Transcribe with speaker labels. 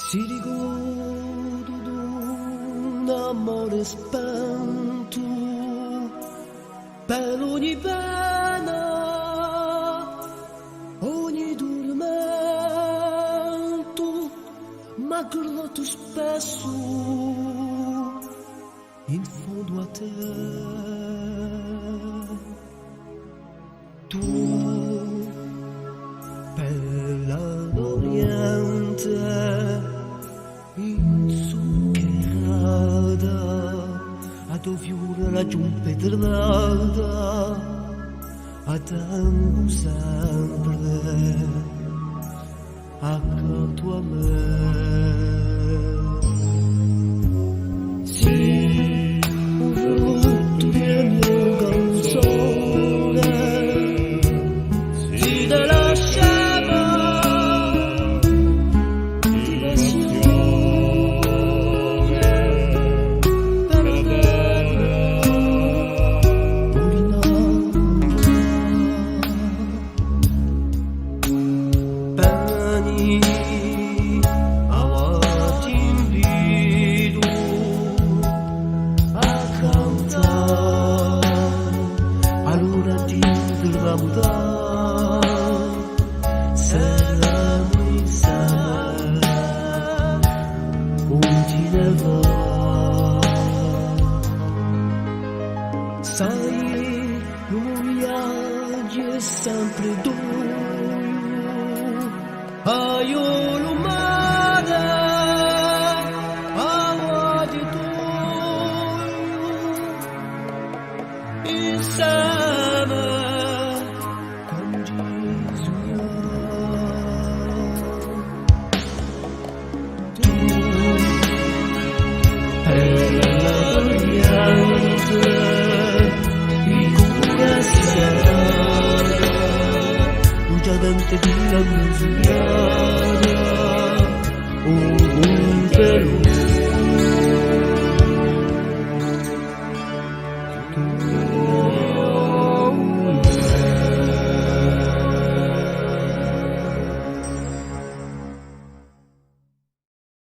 Speaker 1: Si ricordo d'un amore spento per ogni pena, ogni tormento, m'ha guardato spesso in fondo a te. Tu, bella d'Oriente, inzuccherata, ad fiore la giunta pedernata, a tango sempre accanto a me. Sì, un rotto di mia canzone, si te lasciava di passione per Beni avanti invito a cantare allora ti ramudare saremo insieme unti nel va. Sai, un viaggio è sempre duro. Ayo lumada awadi tu insana con Gesù tu bella d'Oriente di cura già dante di la musica, un velo